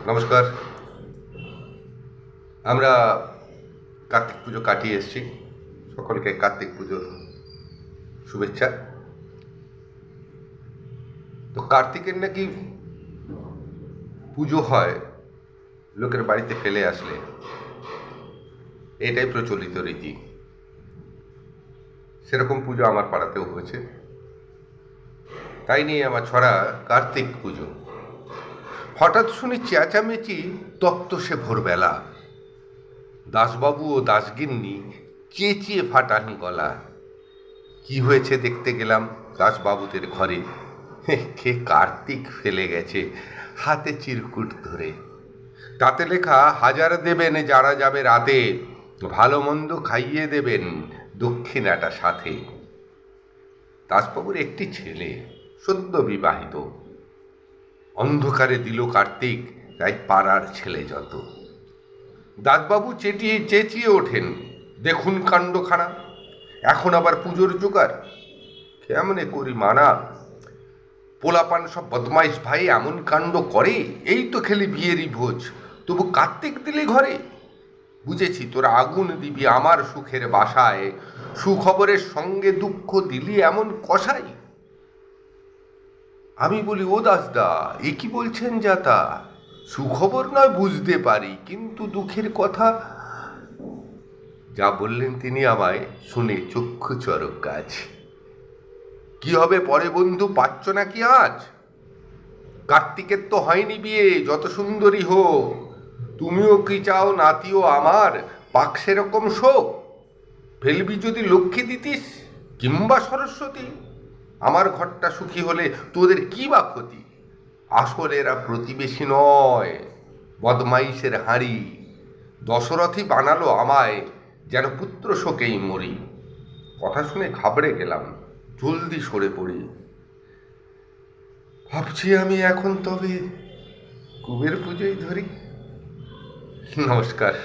নমস্কার। আমরা কার্তিক পুজো কাটিয়ে এসেছি। সকলকে কার্তিক পুজোর শুভেচ্ছা। তো কার্তিকের নাকি পুজো হয় লোকের বাড়িতে ফেলে আসলে, এটাই প্রচলিত রীতি। সেরকম পুজো আমার পাড়াতেও হয়েছে, তাই নিয়ে আমার ছড়া কার্তিক পুজো। হঠাৎ শুনি চেঁচামেচি, তপ্ত সে ভোরবেলা। দাসবাবু ও দাসগিন্নি চেঁচিয়ে ফাটান গলা। কি হয়েছে দেখতে গেলাম দাসবাবুদের ঘরে। কে কার্তিক ফেলে গেছে হাতে চিরকুট ধরে। তাতে লেখা, হাজার দেবেন যারা যাবে রাতে, ভালো মন্দ খাইয়ে দেবেন দক্ষিণাটা সাথে। দাসবাবুর একটি ছেলে, সদ্য বিবাহিত। অন্ধকারে দিল কার্তিক তাই পাড়ার ছেলে যত। দাসবাবু চেঁচিয়ে ওঠেন, দেখুন কাণ্ডখানা, এখন আবার পুজোর জোগাড় কেমনে করি মানা। পোলাপান সব বদমাইশ ভাই এমন কাণ্ড করে, এই তো খেলি বিয়েরই ভোজ, তবু কার্তিক দিলে ঘরে। বুঝেছি তোরা আগুন দিবি আমার সুখের বাসায়, সুখবরের সঙ্গে দুঃখ দিলি এমন কষাই। আমি বলি, ও দাসদা, এ কি বলছেন যাতা? সুখবর নয় বুঝতে পারি, কিন্তু দুঃখের কথা। যা বললেন তিনি আমায় শুনে চক্ষু চরক গাছ। কি হবে পরে বন্ধু, পাচ্ছ নাকি আজ? কার্তিকের তো হয়নি বিয়ে, যত সুন্দরী হোক। তুমিও কি চাও নাতিও আমার পাক সেরকম শোক? ফেলবি যদি লক্ষ্মী দিতিস কিংবা সরস্বতী, আমার ঘরটা সুখী হলে তোদের কি বা ক্ষতি? আসলে এরা প্রতিবেশী নয়, বদমাইশের হাঁড়ি। দশরথই বানালো আমায়, যেন পুত্র শোকেই মরি। কথা শুনে ঘাবড়ে গেলাম, জলদি সরে পড়ি। ভাবছি আমি এখন তবে কুবের পুজোই ধরি। নমস্কার।